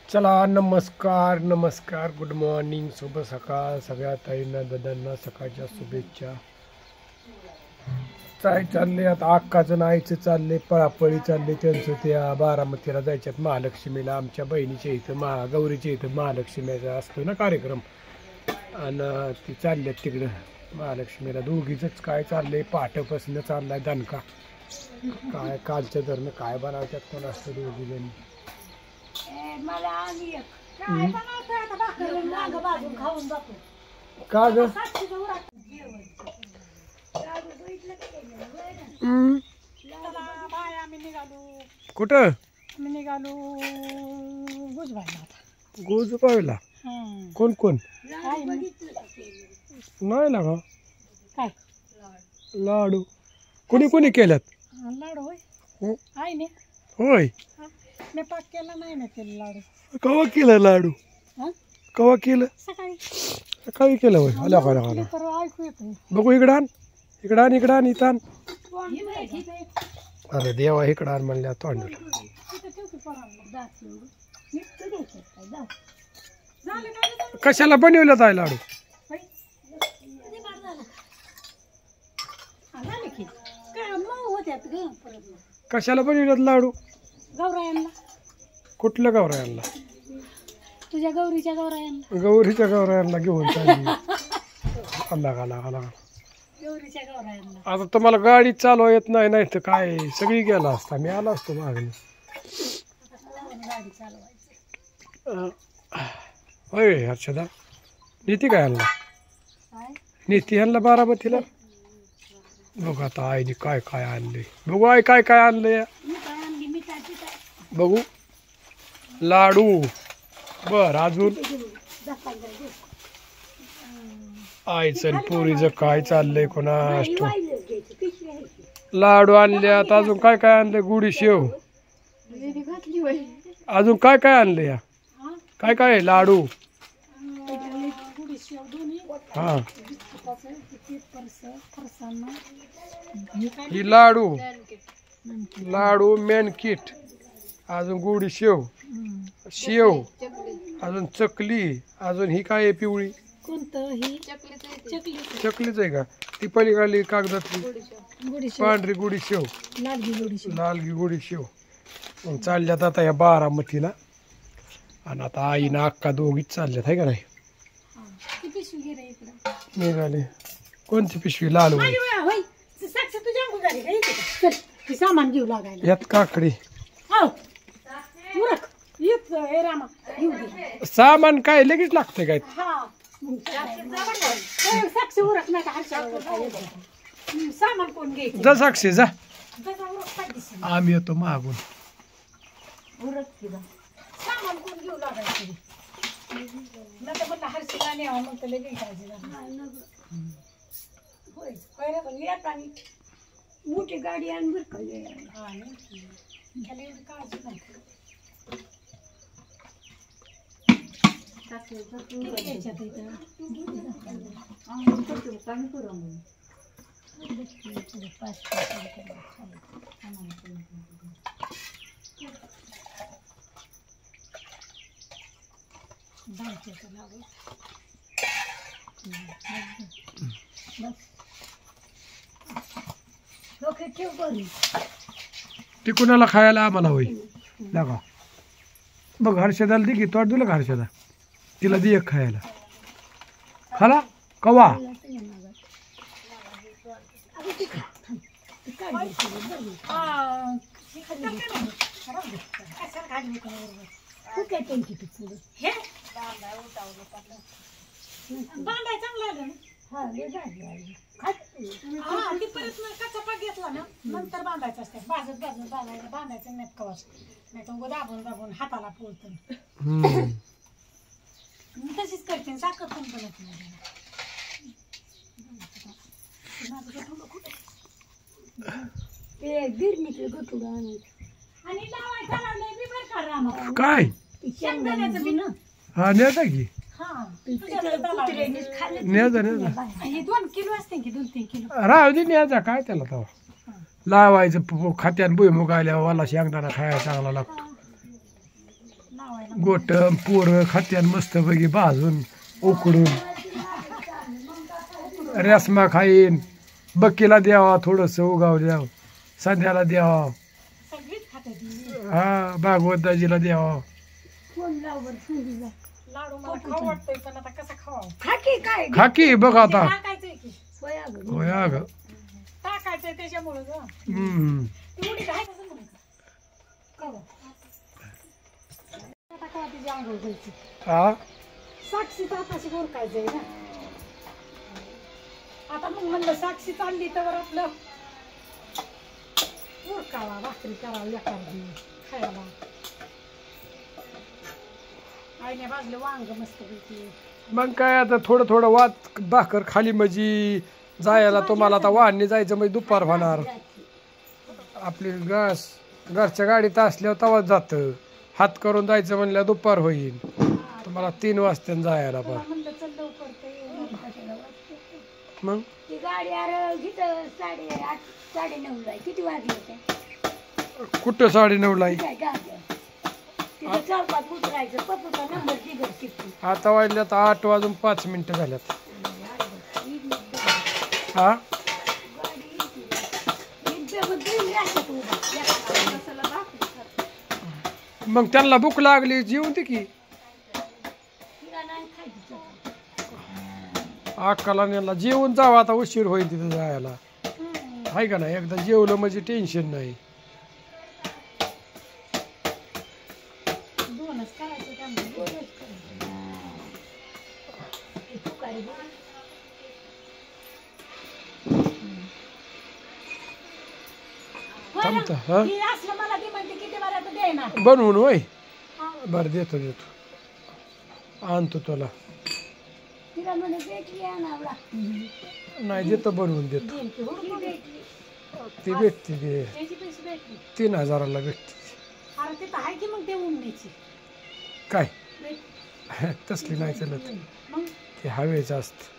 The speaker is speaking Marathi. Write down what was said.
चला नमस्कार नमस्कार गुड मॉर्निंग शुभ सकाळ सगळ्या ताईंना दादांना सकाळच्या शुभेच्छा. काय चालले आता अक्काचं आईचं चालले पळापळी चालले त्यांचं त्या बारामतीला जायच्यात महालक्ष्मीला आमच्या बहिणीच्या इथं गौरीच्या इथं महालक्ष्मीचा असतो ना कार्यक्रम आणि ती चालल्यात तिकडं महालक्ष्मीला दोघीच काय चाललंय पहाटेपासून चाललाय दणका काय कालच्या धरणं काय बनवतात कोण असतं दोघी जणी का ग कुठं निघालो गोज पाहिला कोण कोण नाही ना काय लाडू कोणी कोणी केल्यात लाडू होय हो? आहे ना होय मी पाक केला नाही ना केलं लाडू कवा केलं लाडू हा कवा केलं सकाळी सकाळी केलं होय आल्या आल्या आल्या तर ऐकू येतं बघू इकडं आण इकडं आण इकडं आण इथं आण अरे देवा इकडं आण म्हणल्या तोंडाला कशाला बनवल्यात आहे लाडू कशाला बनवल्यात लाडू गौरायांना कुठल्या गौरायांना तुझ्या गौरीच्या गौरायांना गौरीच्या गौरायांना घेऊन चालली अल्ला आला आला गौरीच्या गौरायांना आता तुम्हाला गाडी चालवा येत नाही नाही तर काय सगळी गेला असता मी आला असतो मागणी गाडी चालवायची होय हर्षदा नीती काय आणला काय नीती आणला बारामतीला बघू आता आईने काय काय आणले बघू आई काय काय आणलंय मी काय आणली मिठाची काय बघू लाडू बर अजून आईचं आणि पोरीचं काय चाललंय कोणास ठाऊक. लाडू आणल्यात अजून काय काय आणलंय गुढी शेव अजून काय काय आणलं या काय काय आहे? लाडू हा ही लाडू लाडू मेन किट अजून गुढी शेव शेव अजून चकली अजून ही काय आहे पिवळी कोणतं ही चकलीच आहे का ती पलीकडली कागदातली पांढरी गुढी शेव लालगी गुढी शेव मग चालल्यात आता या बारामतीला आणि आता आईनं अक्का दोघीच चालल्यात आहे का नाही निघाले कोणती पिशवी लाल सामान घेऊ लागायला यात काकडी सामान सामान काय लगेच लागतंय काय कोण घ्यायचं जा साक्षी जा आम्ही येतो मागून सामान कोण घेऊ लागायचं नंतर म्हणलं हर्षीला न्यावं मग तर लगेच होय मोठी गाडी आण बरं का घ्यायला एवढी काळजी नाही ती कुणाला खायला आम्हाला होई लागा बघ हर्षदाला दे की तोड दिलं का हर्षदा तिला दे एक खायला खाला कवा बांधाय चांगला आलं कच्चा पाक घेतला ना नंतर बांधायचं असते भाजत भाजत बांधायचं बांधायचं नाही कवाच नाही तर दाबून दाबून हाताला पोळतं तशीच करते साखर पण बनत नाही आणि लावायचा लागलाय मी बरं का राम काय शेंगदाण्याचं बी ना हा नेता की हा न्याजा न्याजा हे 2 किलो असते की 2-3 किलो राहू दे न्याजा काय त्याला तवा लावायचं खात्यान भुईमुग आल्यावर वाला शेंगदाणा खायला चांगला लागतो नावायला गोट पोरं खात्यान मस्त पैकी भाजून उकडून रसमा खाईन बक्कीला द्यावा थोडस उगाव द्यावं संध्याला द्यावा सगळीच खाते ती. हा भागवताजीला द्यावा लाडू मला खाऊ वाटतंय पण आता कसं खावा खाकी बघ आता टाकायचंय की होय अगं टाकायचंय त्याच्यामुळं ग हम्म. एवढी काय कसं म्हणायचं कवा आता कवा तिची आंघोळ घ्यायची हा साक्षी तापाशी ओळखायचंय ना आता मग म्हणलं साक्षी चालली तर आपलं उरकावा भाकरी करावं एखादी खायला आईने भाजलं वांग मस्त पैकी मग काय आता थोडं थोडं वात भाकर खाली म्हणजे जायला तुम्हाला आता वाहने जायचं म्हणजे दुपार होणार आपली घरच्या गाडीत असल्यावर तवाच जातं हात करून जायचं म्हणलं दुपार होईल तुम्हाला 3 वाजता जायला पण म्हणलं चल लवकर ते मग ती गाडी अरे जिथं 8:30 9:30 ला किती वाजले होते कुठं 9:30ला काय गाडी तिथं चौकात उतरायचं पप्पूचा नंबर दिगर किती आता वाजल्यात 8:05 झाल्यात हा मग त्यांना भूक लागली जेवून दे की अक्काला नेला जेवून जावं आता उशीर होईल तिथं जायला आहे का नाही एकदा जेवलं म्हणजे टेन्शन नाही दोनच करायचं त्यामुळे थांबता हा ती असलं मला ती म्हणते किती मला तर दे ना बनवून होय बरं देतो आणतो तुला तिला म्हणे भेटली आणावला नाही देतो बनवून देतो ती भेटते ते त्याची पैसे भेटली 3000ला भेटते अरे तिथं आहे की मग ते उमणीची काय तसली नाही चालत मग ते हवेचं असतं